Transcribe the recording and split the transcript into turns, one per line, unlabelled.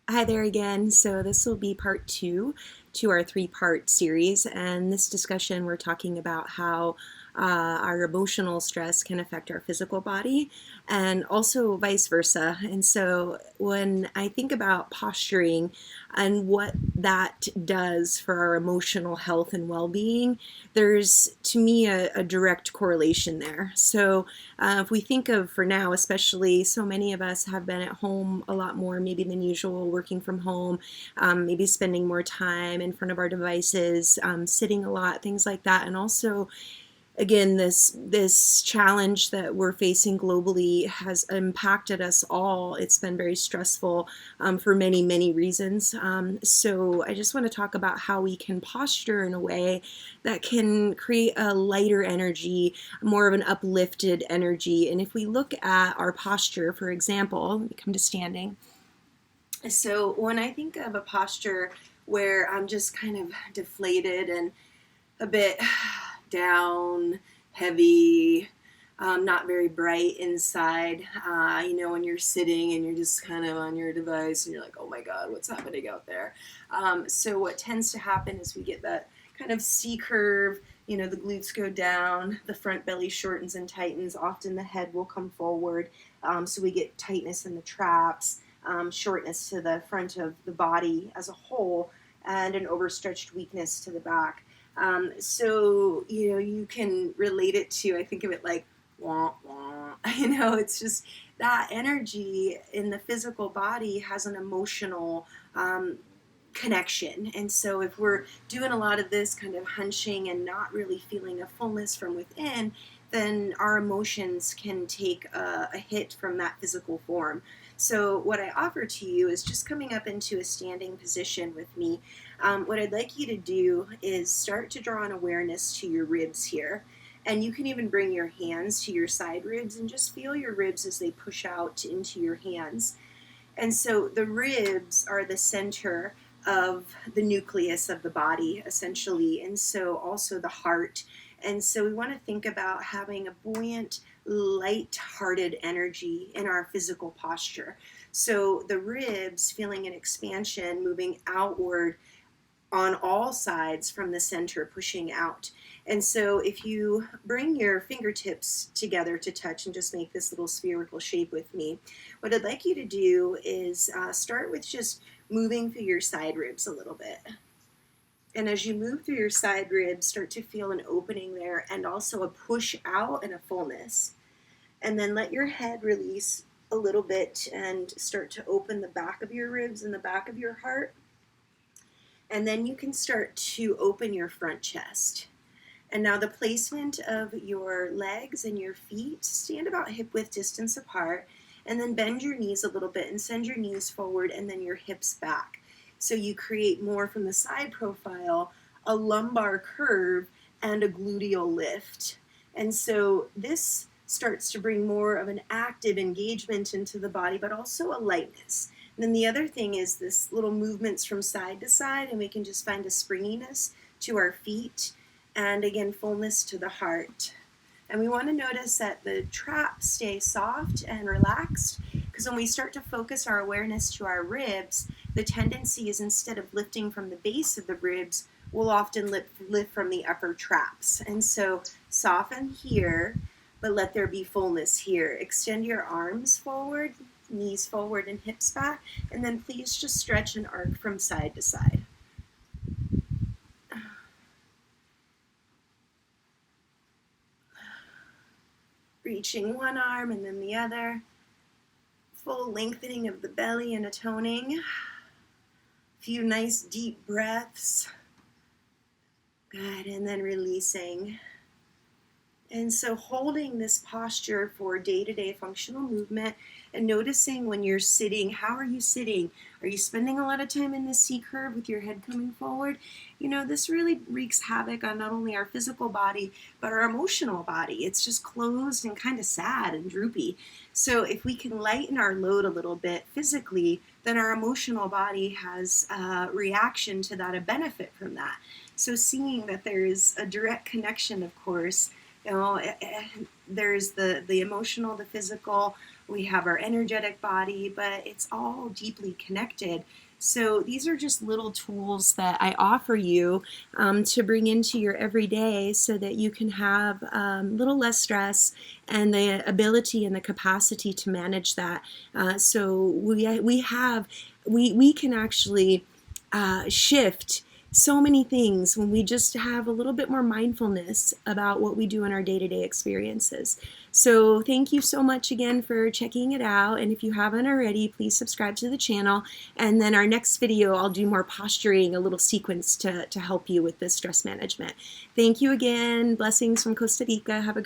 Hi there again. So, this will be part two to our three-part series. And this discussion, we're talking about how our emotional stress can affect our physical body and also vice versa. And so, when I think about posturing and what that does for our emotional health and well being, there's to me a direct correlation there. So, if we think of for now, especially so many of us have been at home a lot more maybe than usual, working from home, maybe spending more time in front of our devices, sitting a lot, things like that. And also, again, this challenge that we're facing globally has impacted us all. It's been very stressful for many reasons. So I just want to talk about how we can posture in a way that can create a lighter energy, more of an uplifted energy. And if we look at our posture, for example, let me come to standing. So when I think of a posture where I'm just kind of deflated and a bit down, heavy, not very bright inside. When you're sitting and you're just kind of on your device and you're like, oh my God, what's happening out there? So what tends to happen is we get that kind of C curve. The glutes go down, the front belly shortens and tightens. Often the head will come forward. So we get tightness in the traps, shortness to the front of the body as a whole, and an overstretched weakness to the back. So you can relate it to, I think of it like, wah, wah. It's just that energy in the physical body has an emotional connection. And so if we're doing a lot of this kind of hunching and not really feeling a fullness from within, then our emotions can take a hit from that physical form. So what I offer to you is just coming up into a standing position with me. What I'd like you to do is start to draw an awareness to your ribs here. And you can even bring your hands to your side ribs and just feel your ribs as they push out into your hands. And so the ribs are the center of the nucleus of the body, essentially, and so also the heart. And so we want to think about having a buoyant, light-hearted energy in our physical posture. So the ribs feeling an expansion, moving outward on all sides from the center, pushing out. And so if you bring your fingertips together to touch and just make this little spherical shape with me, what I'd like you to do is start with just moving through your side ribs a little bit. And as you move through your side ribs, start to feel an opening there and also a push out and a fullness. And then let your head release a little bit and start to open the back of your ribs and the back of your heart. And then you can start to open your front chest. And now the placement of your legs and your feet, stand about hip width distance apart, and then bend your knees a little bit and send your knees forward and then your hips back. So you create more from the side profile, a lumbar curve and a gluteal lift. And so this starts to bring more of an active engagement into the body, but also a lightness. And then the other thing is this little movements from side to side, and we can just find a springiness to our feet, and again, fullness to the heart. And we want to notice that the traps stay soft and relaxed, because when we start to focus our awareness to our ribs, the tendency is instead of lifting from the base of the ribs, we'll often lift from the upper traps. And so soften here, but let there be fullness here. Extend your arms forward, knees forward and hips back, and then please just stretch and arc from side to side. Reaching one arm and then the other. Full lengthening of the belly and a toning. A few nice deep breaths. Good, and then releasing. And so holding this posture for day-to-day functional movement and noticing when you're sitting, how are you sitting? Are you spending a lot of time in this C curve with your head coming forward? This really wreaks havoc on not only our physical body, but our emotional body. It's just closed and kind of sad and droopy. So if we can lighten our load a little bit physically, then our emotional body has a reaction to that, a benefit from that. So seeing that there is a direct connection, of course, there's the emotional, the physical, we have our energetic body, but it's all deeply connected. So these are just little tools that I offer you to bring into your everyday so that you can have a little less stress and the ability and the capacity to manage that. So we can actually shift so many things when we just have a little bit more mindfulness about what we do in our day-to-day experiences. So thank you so much again for checking it out, and if you haven't already, please subscribe to the channel, and then our next video I'll do more posturing, a little sequence to help you with this stress management. Thank you again. Blessings from Costa Rica. Have a great